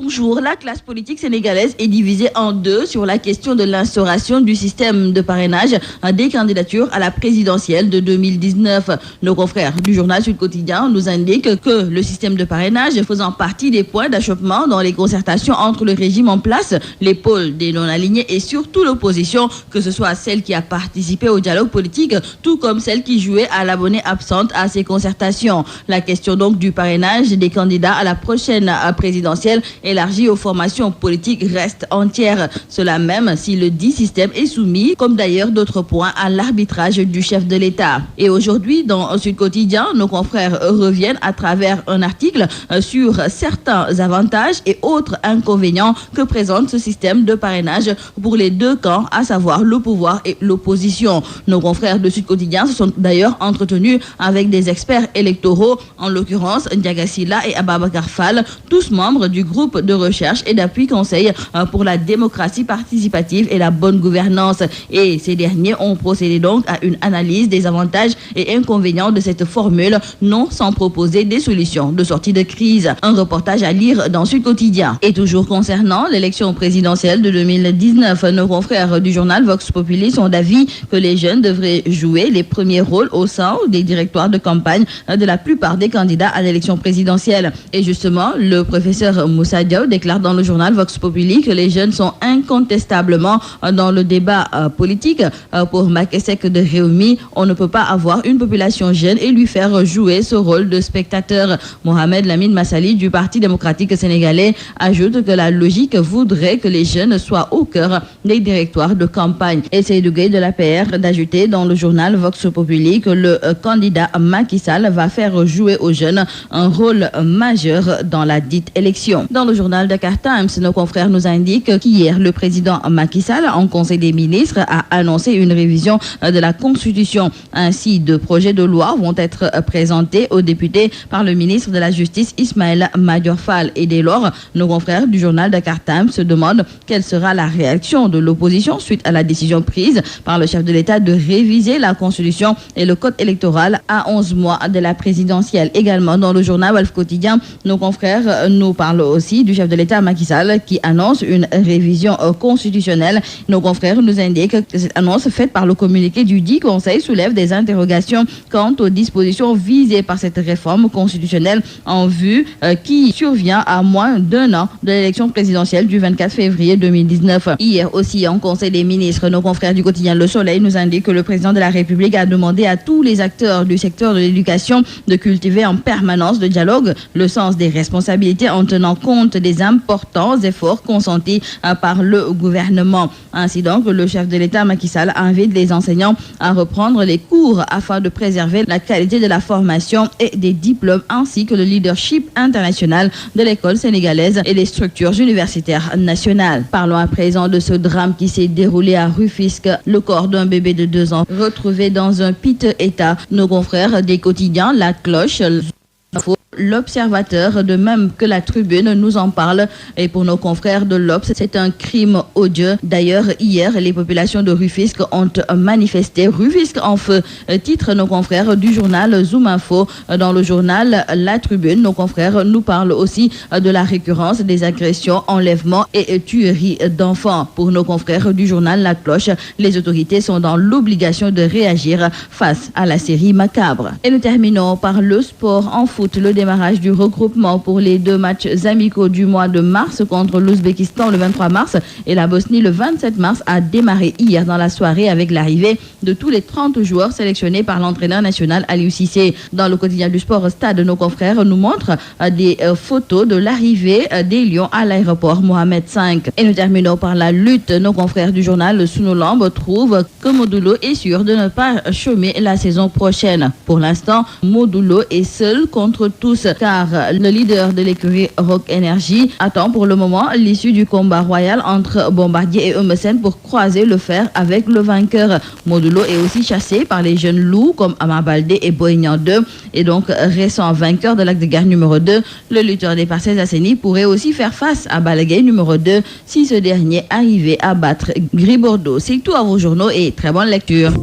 Bonjour, la classe politique sénégalaise est divisée en deux sur la question de l'instauration du système de parrainage des candidatures à la présidentielle de 2019. Nos confrères du journal Sud Quotidien nous indiquent que le système de parrainage faisant partie des points d'achoppement dans les concertations entre le régime en place, les pôles des non-alignés et surtout l'opposition, que ce soit celle qui a participé au dialogue politique, tout comme celle qui jouait à l'abonné absente à ces concertations. La question donc du parrainage des candidats à la prochaine présidentielle élargie aux formations politiques reste entière. Cela même si le dit système est soumis, comme d'ailleurs d'autres points, à l'arbitrage du chef de l'État. Et aujourd'hui, dans Sud Quotidien, nos confrères reviennent à travers un article sur certains avantages et autres inconvénients que présente ce système de parrainage pour les deux camps, à savoir le pouvoir et l'opposition. Nos confrères de Sud Quotidien se sont d'ailleurs entretenus avec des experts électoraux, en l'occurrence Ndiaga Sylla et Ababacar Fall, tous membres du groupe de recherche et d'appui conseil pour la démocratie participative et la bonne gouvernance. Et ces derniers ont procédé donc à une analyse des avantages et inconvénients de cette formule, non sans proposer des solutions de sortie de crise. Un reportage à lire dans Sud Quotidien. Et toujours concernant l'élection présidentielle de 2019, nos confrères du journal Vox Populi sont d'avis que les jeunes devraient jouer les premiers rôles au sein des directoires de campagne de la plupart des candidats à l'élection présidentielle. Et justement, le professeur Moussa Diaw déclare dans le journal Vox Populi que les jeunes sont incontestablement dans le débat politique. Pour Macky Sall de Rewmi, on ne peut pas avoir une population jeune et lui faire jouer ce rôle de spectateur. Mohamed Lamine Massali du Parti démocratique sénégalais ajoute que la logique voudrait que les jeunes soient au cœur des directoires de campagne. Et Seydou Gueye de l'APR d'ajouter dans le journal Vox Populi que le candidat Macky Sall va faire jouer aux jeunes un rôle majeur dans la dite élection. Dans le journal Dakar Times, nos confrères nous indiquent qu'hier, le président Macky Sall, en Conseil des ministres, a annoncé une révision de la Constitution. Ainsi, deux projets de loi vont être présentés aux députés par le ministre de la Justice, Ismaïla Madior Fall. Et dès lors, nos confrères du journal Dakar Times se demandent quelle sera la réaction de l'opposition suite à la décision prise par le chef de l'État de réviser la Constitution et le code électoral à 11 mois de la présidentielle. Également, dans le journal Walf Quotidien, nos confrères nous parlent aussi du chef de l'État Macky Sall qui annonce une révision constitutionnelle. Nos confrères nous indiquent que cette annonce faite par le communiqué du dit Conseil soulève des interrogations quant aux dispositions visées par cette réforme constitutionnelle en vue qui survient à moins d'un an de l'élection présidentielle du 24 février 2019. Hier aussi, en Conseil des ministres, nos confrères du quotidien Le Soleil nous indiquent que le président de la République a demandé à tous les acteurs du secteur de l'éducation de cultiver en permanence le dialogue, le sens des responsabilités en tenant compte des importants efforts consentis par le gouvernement. Ainsi donc, le chef de l'État Macky Sall invite les enseignants à reprendre les cours afin de préserver la qualité de la formation et des diplômes ainsi que le leadership international de l'école sénégalaise et des structures universitaires nationales. Parlons à présent de ce drame qui s'est déroulé à Rufisque. Le corps d'un bébé de 2 ans retrouvé dans un piteux état. Nos confrères des quotidiens La Cloche, L'Observateur, de même que La Tribune, nous en parle. Et pour nos confrères de l'Obs, c'est un crime odieux. D'ailleurs, hier, les populations de Rufisque ont manifesté. Rufisque en feu, titre nos confrères du journal Zoom Info. Dans le journal La Tribune, nos confrères nous parlent aussi de la récurrence des agressions, enlèvements et tueries d'enfants. Pour nos confrères du journal La Cloche, les autorités sont dans l'obligation de réagir face à la série macabre. Et nous terminons par le sport en foot. Le démarrage du regroupement pour les 2 matchs amicaux du mois de mars contre l'Ouzbékistan le 23 mars et la Bosnie le 27 mars a démarré hier dans la soirée avec l'arrivée de tous les 30 joueurs sélectionnés par l'entraîneur national Aliou Cissé. Dans le quotidien du sport Stade, nos confrères nous montrent des photos de l'arrivée des Lions à l'aéroport Mohamed V. Et nous terminons par la lutte. Nos confrères du journal Sunulamb trouvent que Modulo est sûr de ne pas chômer la saison prochaine. Pour l'instant, Modulo est seul contre tous car le leader de l'écurie Rock Energy attend pour le moment l'issue du combat royal entre Bombardier et Eumeu Sène pour croiser le fer avec le vainqueur. Modulo est aussi chassé par les jeunes loups comme Ama Baldé et Boy Niang 2 et donc récent vainqueur de l'Acte de guerre numéro 2. Le lutteur des Parcelles Assainies pourrait aussi faire face à Balla Gaye numéro 2 si ce dernier arrivait à battre Gris Bordeaux. C'est tout à vos journaux et très bonne lecture.